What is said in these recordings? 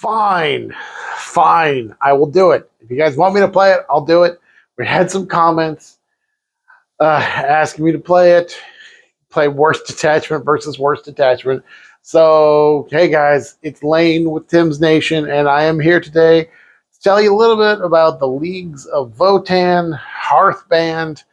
Fine. Fine. I will do it. If you guys want me to play it, I'll do it. We had some comments asking me to play Worst Detachment versus Worst Detachment. So, hey guys, it's Lane with Tim's Nation, and I am here today to tell you a little bit about the leagues of Votann, Hearthband,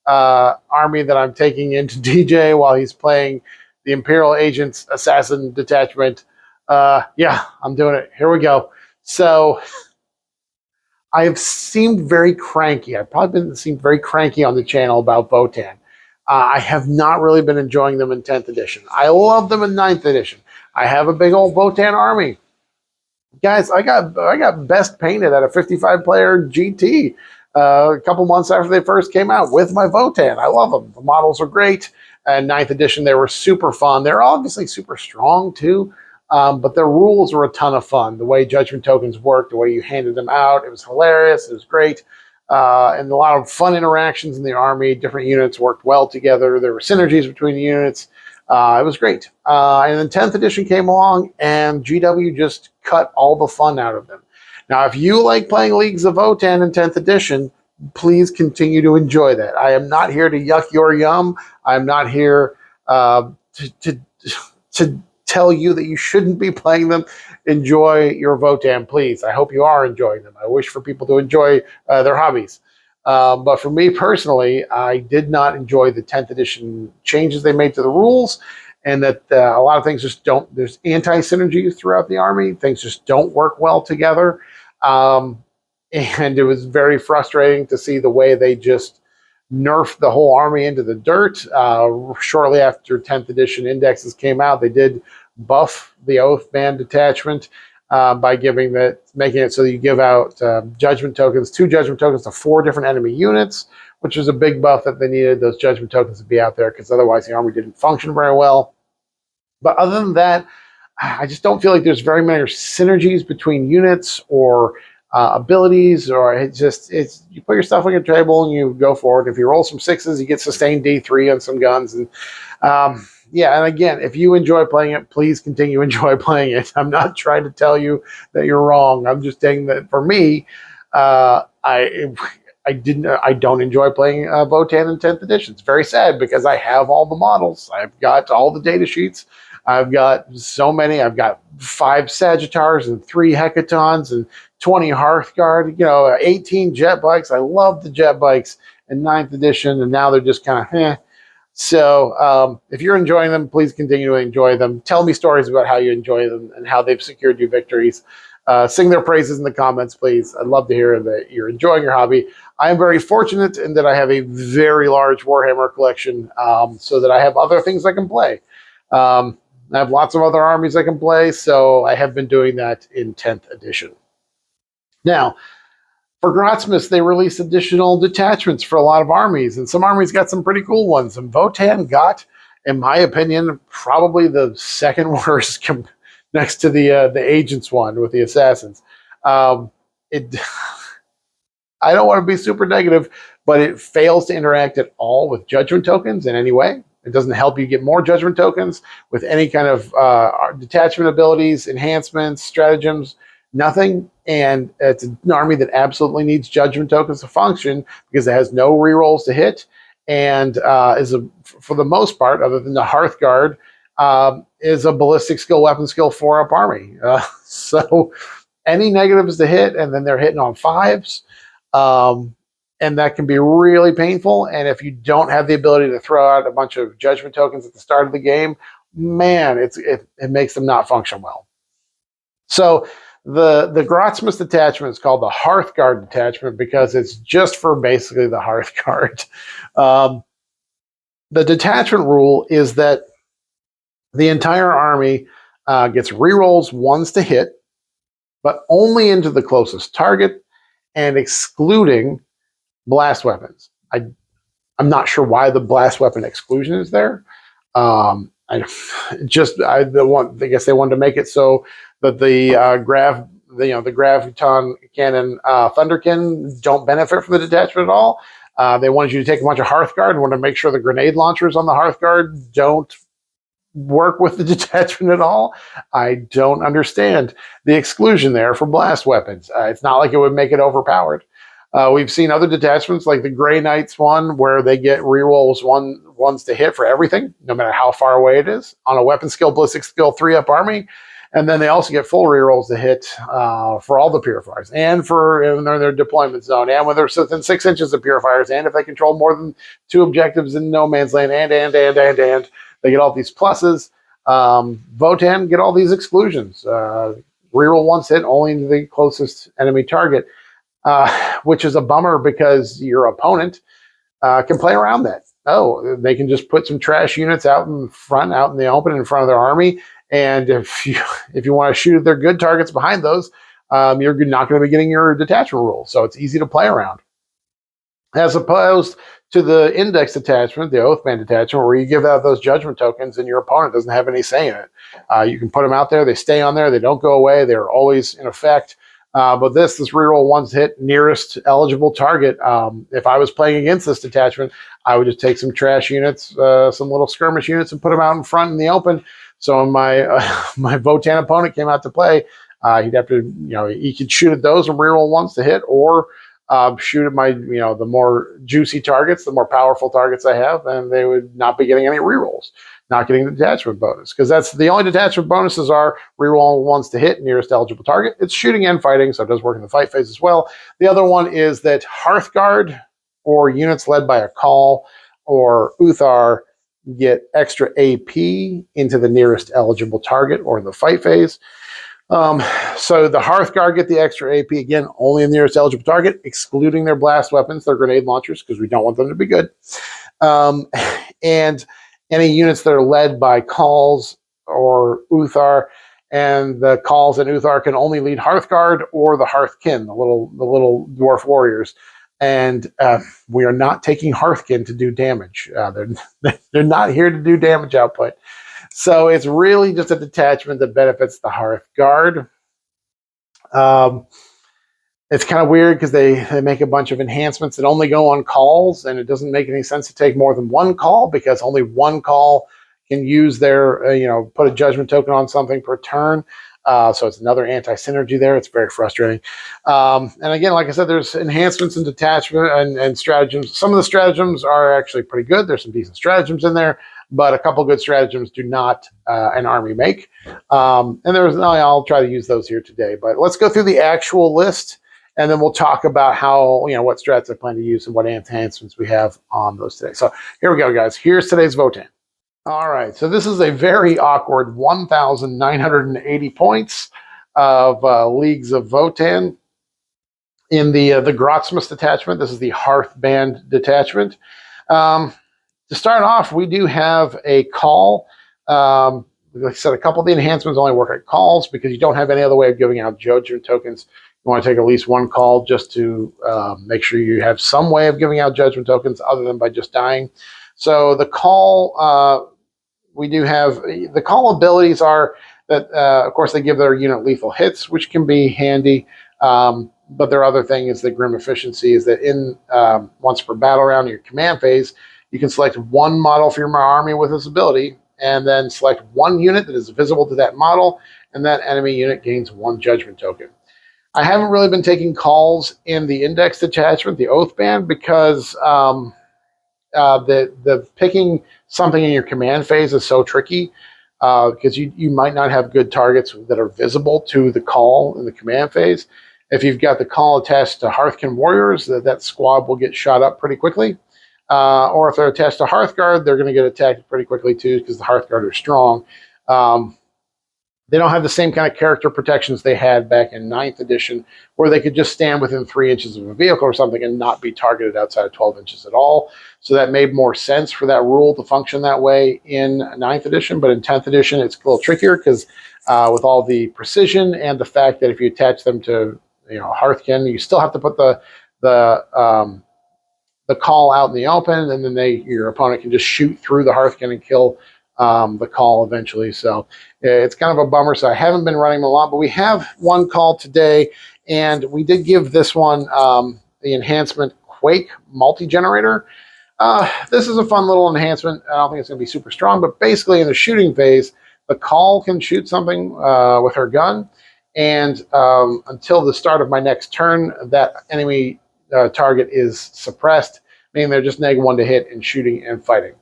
army that I'm taking into DJ while he's playing the Imperial Agents Assassin Detachment. Yeah, I'm doing it. Here we go. So I have seemed very cranky. I've probably seemed very cranky on the channel about Votann. I have not really been enjoying them in 10th edition. I love them in 9th edition. I have a big old Votann army. Guys, I got best painted at a 55-player GT a couple months after they first came out with my Votann. I love them. The models are great. And 9th edition, they were super fun. They're obviously super strong, too. But their rules were a ton of fun. The way judgment tokens worked, the way you handed them out, it was hilarious. It was great. And a lot of fun interactions in the army. Different units worked well together. There were synergies between the units. It was great. And then 10th edition came along, and GW just cut all the fun out of them. Now, if you like playing Leagues of Votann in 10th edition, please continue to enjoy that. I am not here to yuck your yum. I'm not here to tell you that you shouldn't be playing them. Enjoy your Votann, please. I hope you are enjoying them. I wish for people to enjoy their hobbies. But for me personally, I did not enjoy the 10th edition changes they made to the rules, and that a lot of things just don't, there's anti-synergies throughout the army. Things just don't work well together. And it was very frustrating to see the way they just nerfed the whole army into the dirt. Shortly after 10th edition indexes came out, they did buff the Hearthband Detachment by making it so that you give out judgment tokens, 2 judgment tokens to 4 different enemy units, which was a big buff that they needed those judgment tokens to be out there, because otherwise the army didn't function very well. But other than that, I just don't feel like there's very many synergies between units or abilities, or it's you put your stuff on your table and you go forward. If you roll some 6s, you get sustained D3 on some guns. And yeah, and again, if you enjoy playing it, please continue to enjoy playing it. I'm not trying to tell you that you're wrong. I'm just saying that for me, I don't enjoy playing Votann in 10th edition. It's very sad because I have all the models. I've got all the data sheets. I've got so many. I've got 5 Sagittars and 3 Hecatons and 20 Hearthguard, 18 jet bikes. I love the jet bikes in 9th edition, and now they're just kind of eh. So if you're enjoying them, please continue to enjoy them. Tell me stories about how you enjoy them and how they've secured you victories. Sing their praises in the comments, please. I'd love to hear that you're enjoying your hobby. I am very fortunate in that I have a very large Warhammer collection, so that I have other things I can play. I have lots of other armies I can play, so I have been doing that in 10th edition. Now, for Grazmas, they released additional detachments for a lot of armies, and some armies got some pretty cool ones. And Votann got, in my opinion, probably the second worst next to the Agents one with the Assassins. I don't want to be super negative, but it fails to interact at all with judgment tokens in any way. It doesn't help you get more judgment tokens with any kind of detachment abilities, enhancements, stratagems, nothing. And it's an army that absolutely needs judgment tokens to function because it has no rerolls to hit, and for the most part, other than the Hearthguard, is a ballistic skill, weapon skill 4-up army. So any negatives to hit, and then they're hitting on 5s. And that can be really painful. And if you don't have the ability to throw out a bunch of judgment tokens at the start of the game, man, it makes them not function well. So the Grazmas detachment is called the Hearthguard detachment because it's just for basically the Hearthguard. The detachment rule is that the entire army gets rerolls 1s to hit, but only into the closest target and excluding blast weapons. I'm not sure why the blast weapon exclusion is there. I guess they wanted to make it so that the graviton cannon Thunderkin don't benefit from the detachment at all. They wanted you to take a bunch of Hearthguard and wanted to make sure the grenade launchers on the Hearthguard don't work with the detachment at all. I don't understand the exclusion there for blast weapons. It's not like it would make it overpowered. We've seen other detachments like the Grey Knights one where they get rerolls ones to hit for everything, no matter how far away it is, on a weapon skill, ballistic skill 3-up army. And then they also get full rerolls to hit for all the purifiers and for when they're in their deployment zone and when they're within 6 inches of purifiers and if they control more than 2 objectives in no man's land and they get all these pluses. Votann get all these exclusions. Reroll once hit only to the closest enemy target, which is a bummer because your opponent can play around that. Oh, they can just put some trash units out in front, out in the open in front of their army. And if you want to shoot at their good targets behind those, you're not going to be getting your detachment rules. So it's easy to play around. As opposed to the index detachment, the Oathband Detachment, where you give out those judgment tokens and your opponent doesn't have any say in it. You can put them out there. They stay on there. They don't go away. They're always in effect. But this reroll once hit nearest eligible target. If I was playing against this detachment, I would just take some trash units, some little skirmish units, and put them out in front in the open. So when my Votann opponent came out to play, he'd have to, he could shoot at those and reroll once to hit, or shoot at my, the more juicy targets, the more powerful targets I have, and they would not be getting any rerolls, not getting the detachment bonus, because that's the only detachment bonuses are reroll once to hit nearest eligible target. It's shooting and fighting, so it does work in the fight phase as well. The other one is that Hearthguard or units led by a call or Uthar get extra AP into the nearest eligible target or in the fight phase. So the Hearthguard get the extra AP, again, only in the nearest eligible target, excluding their blast weapons, their grenade launchers, because we don't want them to be good. And any units that are led by calls or Uthar, and the calls and Uthar can only lead Hearthguard or the Hearthkin, the little dwarf warriors. And we are not taking Hearthkin to do damage. They're not here to do damage output. So it's really just a detachment that benefits the Hearthguard. It's kind of weird because they make a bunch of enhancements that only go on calls, and it doesn't make any sense to take more than one call because only one call can use their, put a judgment token on something per turn. So it's another anti-synergy there. It's very frustrating. And again, like I said, there's enhancements in detachment and stratagems. Some of the stratagems are actually pretty good. There's some decent stratagems in there, but a couple good stratagems do not an army make. And I'll try to use those here today. But let's go through the actual list, and then we'll talk about how, what strats I plan to use and what enhancements we have on those today. So here we go, guys. Here's today's Votann. All right, so this is a very awkward 1,980 points of Leagues of Votann. In the Grotsmas detachment, this is the Hearthband Detachment. To start off, we do have a call. Like I said, a couple of the enhancements only work at calls because you don't have any other way of giving out judgment tokens. You want to take at least one call just to make sure you have some way of giving out judgment tokens other than by just dying. So the call... we do have the call abilities are that, of course, they give their unit lethal hits, which can be handy. But their other thing is the grim efficiency is that in once per battle round in your command phase, you can select one model for your army with this ability and then select one unit that is visible to that model, and that enemy unit gains one judgment token. I haven't really been taking calls in the index detachment, the Oathband, because the picking something in your command phase is so tricky because you might not have good targets that are visible to the call in the command phase. If you've got the call attached to Hearthkin warriors, that squad will get shot up pretty quickly. Or if they're attached to Hearthguard, they're going to get attacked pretty quickly too because the Hearthguard are strong. They don't have the same kind of character protections they had back in 9th edition, where they could just stand within 3 inches of a vehicle or something and not be targeted outside of 12 inches at all. So that made more sense for that rule to function that way in 9th edition. But in 10th edition, it's a little trickier because with all the precision and the fact that if you attach them to Hearthkin, you still have to put the call out in the open, and then your opponent can just shoot through the Hearthkin and kill the call eventually. So it's kind of a bummer. So I haven't been running them a lot, but we have one call today, and we did give this one the enhancement Quake multi-generator. This is a fun little enhancement. I don't think it's going to be super strong, but basically in the shooting phase, the call can shoot something with her gun, and until the start of my next turn, that enemy target is suppressed, meaning they're just -1 to hit in shooting and fighting.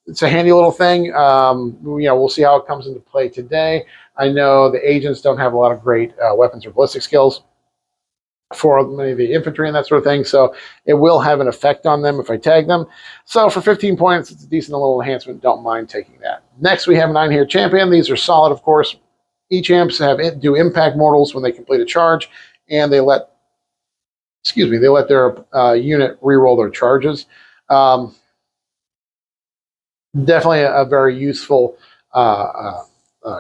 It's a handy little thing. We'll see how it comes into play today. I know the agents don't have a lot of great weapons or ballistic skills for many of the infantry and that sort of thing, so it will have an effect on them if I tag them. So for 15 points, it's a decent little enhancement. Don't mind taking that. Next, we have 9 here champion. These are solid, of course. E-champs do impact mortals when they complete a charge, and they let their unit reroll their charges. Definitely a very useful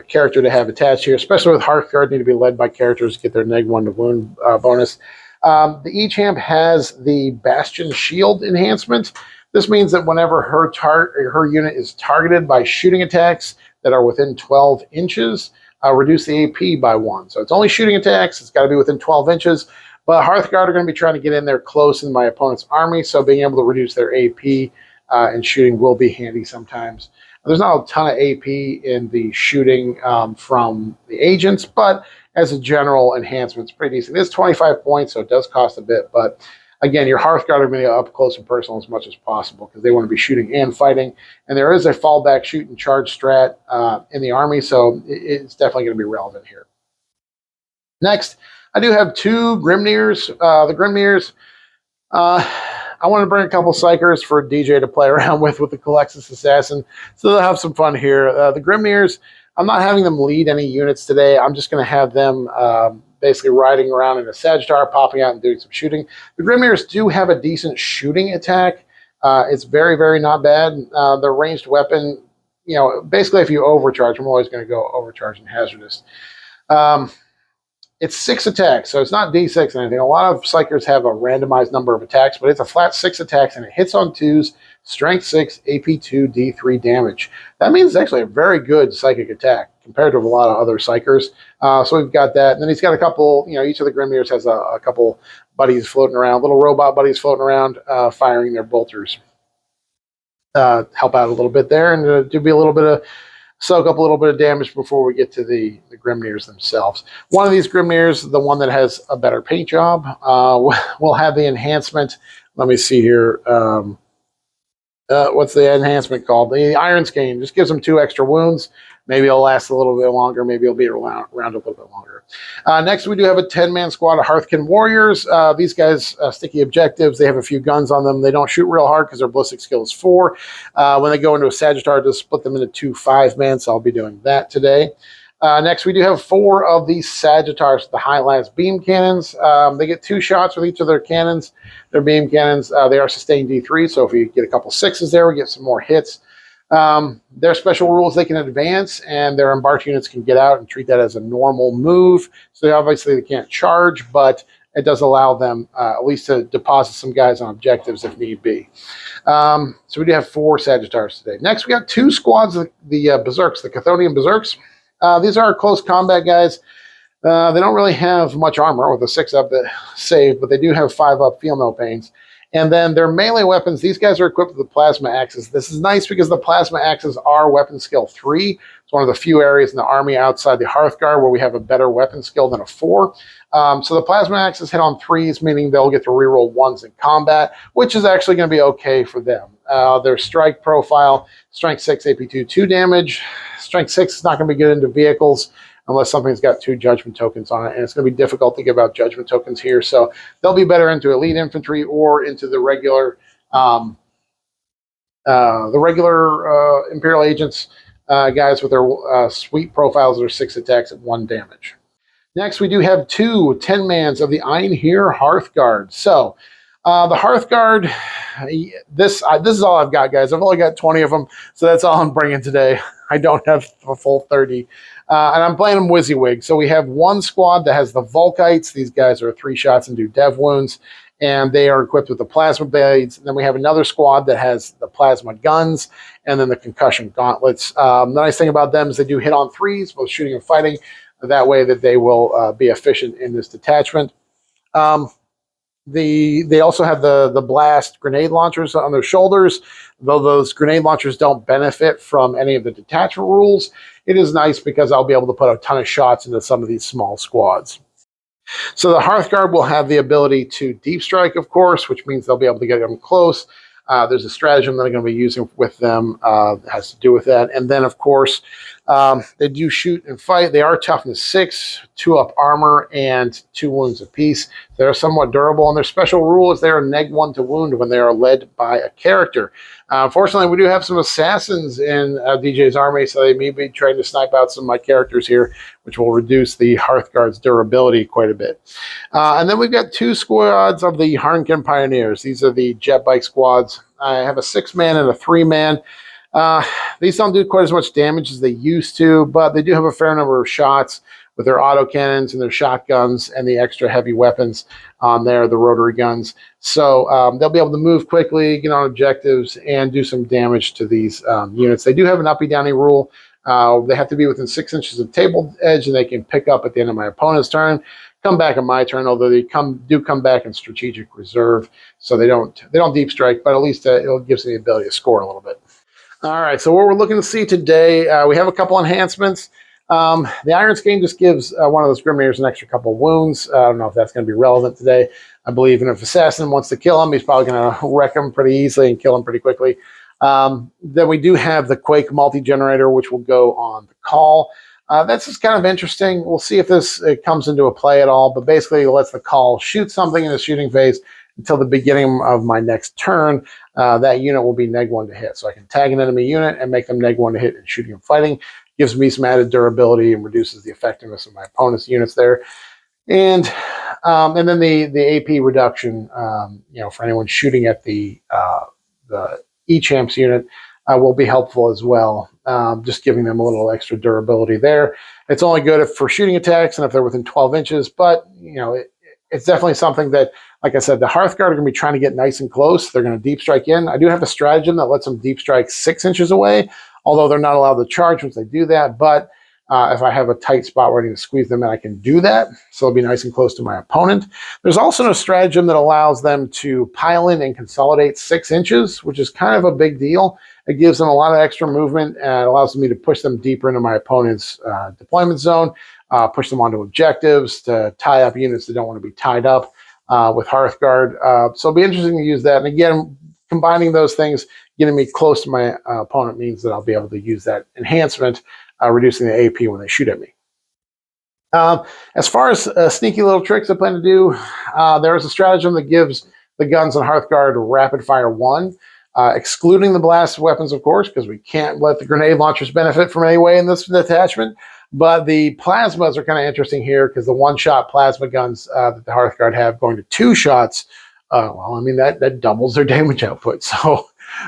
character to have attached here, especially with Hearthguard. Need to be led by characters to get their -1 to wound bonus. The E-champ has the Bastion Shield enhancement. This means that whenever her unit is targeted by shooting attacks that are within 12 inches, reduce the AP by 1. So it's only shooting attacks. It's got to be within 12 inches. But Hearthguard are going to be trying to get in there close in my opponent's army, so being able to reduce their AP and shooting will be handy sometimes. There's not a ton of AP in the shooting from the agents, but as a general enhancement, it's pretty decent. It is 25 points, so it does cost a bit. But again, your Hearthguard are going to be up close and personal as much as possible because they want to be shooting and fighting. And there is a fallback shoot and charge strat in the army, so it's definitely going to be relevant here. Next, I do have 2 Grimnirs. The Grimnirs, I want to bring a couple Psychers for DJ to play around with the Calexis Assassin, so they'll have some fun here. The Grimnirs, I'm not having them lead any units today. I'm just going to have them basically riding around in a Sagittar, popping out and doing some shooting. The Grimnirs do have a decent shooting attack. It's very, very not bad. Their ranged weapon, basically if you overcharge, I'm always going to go overcharge and hazardous. It's 6 attacks, so it's not D6 or anything. A lot of Psychers have a randomized number of attacks, but it's a flat 6 attacks, and it hits on 2s, strength 6, AP 2, D3 damage. That means it's actually a very good psychic attack compared to a lot of other Psychers. So we've got that. And then he's got a couple, each of the Grimnirs has a couple buddies floating around, little robot buddies floating around, firing their bolters. Help out a little bit there, and to be a little bit of soak up a little bit of damage before we get to the Grimnirs themselves. One of these Grimnirs, the one that has a better paint job, will have the enhancement. Let me see here. What's the enhancement called? The Iron Skein. Just gives them 2 extra wounds. Maybe it'll last a little bit longer. Maybe it'll be around a little bit longer. Next, we do have a 10-man squad of Hearthkin Warriors. These guys, sticky objectives. They have a few guns on them. They don't shoot real hard because their ballistic skill is 4. When they go into a Sagittar, just split them into 2 5-man, so I'll be doing that today. Next, we do have 4 of these Sagittars, the high-lance beam cannons. They get 2 shots with each of their cannons. Their beam cannons, they are sustained D3, so if you get a couple 6s there, we get some more hits. Their special rules, they can advance, and their embarked units can get out and treat that as a normal move. So obviously they can't charge, but it does allow them at least to deposit some guys on objectives if need be. So we do have 4 Sagittars today. Next, we got 2 squads of the Berserks, the Chthonian Berserks. These are close combat guys. They don't really have much armor with a 6-up save, but they do have 5-up feel no pains. And then their melee weapons, these guys are equipped with the plasma axes. This is nice because the plasma axes are weapon skill 3. It's one of the few areas in the army outside the Hearthguard where we have a better weapon skill than a 4. So the plasma axes hit on 3s, meaning they'll get to reroll 1s in combat, which is actually going to be okay for them. Their strike profile, strength 6, AP 2, 2 damage. Strength 6 is not going to be good into vehicles unless something's got 2 judgment tokens on it, and it's going to be difficult to give out judgment tokens here. So they'll be better into elite infantry or into the regular Imperial agents guys with their sweet profiles that are 6 attacks at 1 damage. Next, we do have 2 10-mans of the Einherjar Hearthguard. So the Hearthguard, this is all I've got, guys. I've only got 20 of them, so that's all I'm bringing today. I don't have a full 30. And I'm playing them WYSIWYG. So we have 1 squad that has the Volkites. These guys are 3 shots and do dev wounds. And they are equipped with the plasma blades. And then we have another squad that has the plasma guns and then the concussion gauntlets. The nice thing about them is they do hit on 3s, both shooting and fighting. That way that they will be efficient in this detachment. They also have the blast grenade launchers on their shoulders. Though those grenade launchers don't benefit from any of the detachment rules, it is nice because I'll be able to put a ton of shots into some of these small squads. So the Hearthguard will have the ability to deep strike, of course, which means they'll be able to get them close. There's a stratagem that I'm going to be using with them that has to do with that. And then, of course, they do shoot and fight. They are toughness 6, 2 up armor, and 2 wounds apiece. They're somewhat durable, and their special rule is they are -1 to wound when they are led by a character. Fortunately, we do have some assassins in DJ's army, so they may be trying to snipe out some of my characters here, which will reduce the Hearthguard's durability quite a bit. And then we've got 2 squads of the Harnkin Pioneers. These are the jet bike squads. I have a 6-man and a 3-man. These don't do quite as much damage as they used to, but they do have a fair number of shots with their autocannons and their shotguns and the extra heavy weapons on there, the rotary guns. So they'll be able to move quickly, get on objectives, and do some damage to these units. They do have an uppy-downy rule. They have to be within 6 inches of table edge, and they can pick up at the end of my opponent's turn, come back on my turn, although they do come back in strategic reserve, so they don't deep strike, but at least it gives them the ability to score a little bit. All right, so what we're looking to see today, we have a couple enhancements. The Iron Skein just gives one of those Grimnators an extra couple wounds. I don't know if that's going to be relevant today. I believe if Assassin wants to kill him, he's probably going to wreck him pretty easily and kill him pretty quickly. Then we do have the Quake multi-generator, which will go on the call. That's just kind of interesting. We'll see if this comes into a play at all, but basically it lets the call shoot something in the shooting phase until the beginning of my next turn. That unit will be -1 to hit. So I can tag an enemy unit and make them -1 to hit in shooting and fighting. Gives me some added durability and reduces the effectiveness of my opponent's units there. And then the AP reduction, for anyone shooting at the E-Champs unit will be helpful as well. Just giving them a little extra durability there. It's only good for shooting attacks and if they're within 12 inches, but it's definitely something that, like I said, the Hearthguard are going to be trying to get nice and close. They're going to deep strike in. I do have a stratagem that lets them deep strike 6 inches away, although they're not allowed to charge once they do that. But if I have a tight spot where I need to squeeze them in, I can do that. So it'll be nice and close to my opponent. There's also a stratagem that allows them to pile in and consolidate 6 inches, which is kind of a big deal. It gives them a lot of extra movement and it allows me to push them deeper into my opponent's deployment zone, push them onto objectives, to tie up units that don't want to be tied up with Hearthguard. So it'll be interesting to use that. And again, combining those things, getting me close to my opponent means that I'll be able to use that enhancement, reducing the AP when they shoot at me. As far as sneaky little tricks I plan to do, there is a stratagem that gives the guns on Hearthguard rapid fire 1, excluding the blast weapons, of course, because we can't let the grenade launchers benefit from any way in this detachment. But the plasmas are kind of interesting here because the 1-shot plasma guns that the Hearthguard have going to 2 shots, that doubles their damage output. So,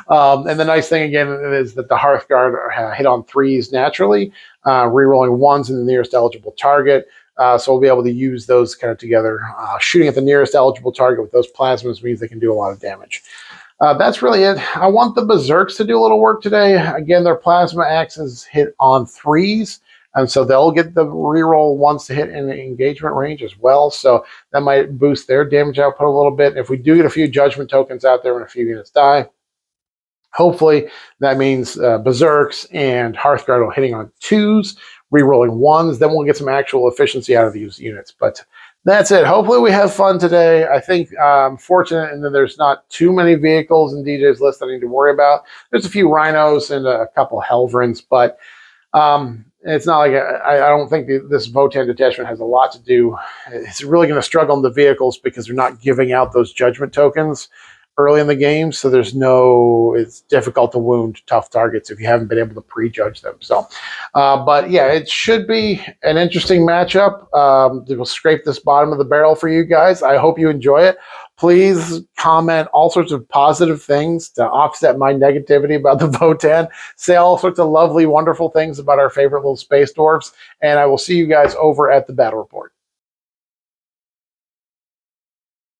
and the nice thing again is that the Hearthguard are hit on 3s naturally, rerolling 1s in the nearest eligible target. So we'll be able to use those kind of together. Shooting at the nearest eligible target with those plasmas means they can do a lot of damage. That's really it. I want the Berserks to do a little work today. Again, their plasma axes hit on 3s. And so they'll get the reroll 1s to hit in the engagement range as well. So that might boost their damage output a little bit. If we do get a few judgment tokens out there and a few units die, hopefully that means Berserks and Hearthguard will hitting on 2s, rerolling 1s. Then we'll get some actual efficiency out of these units. But that's it. Hopefully we have fun today. I think I'm fortunate in that there's not too many vehicles in DJ's list I need to worry about. There's a few Rhinos and a couple Helverins, but it's not like I don't think this Votann Detachment has a lot to do. It's really going to struggle in the vehicles because they're not giving out those judgment tokens early in the game. So it's difficult to wound tough targets if you haven't been able to prejudge them. So, but yeah, it should be an interesting matchup. It will scrape this bottom of the barrel for you guys. I hope you enjoy it. Please comment all sorts of positive things to offset my negativity about the Votann. Say all sorts of lovely, wonderful things about our favorite little space dwarfs. And I will see you guys over at the Battle Report.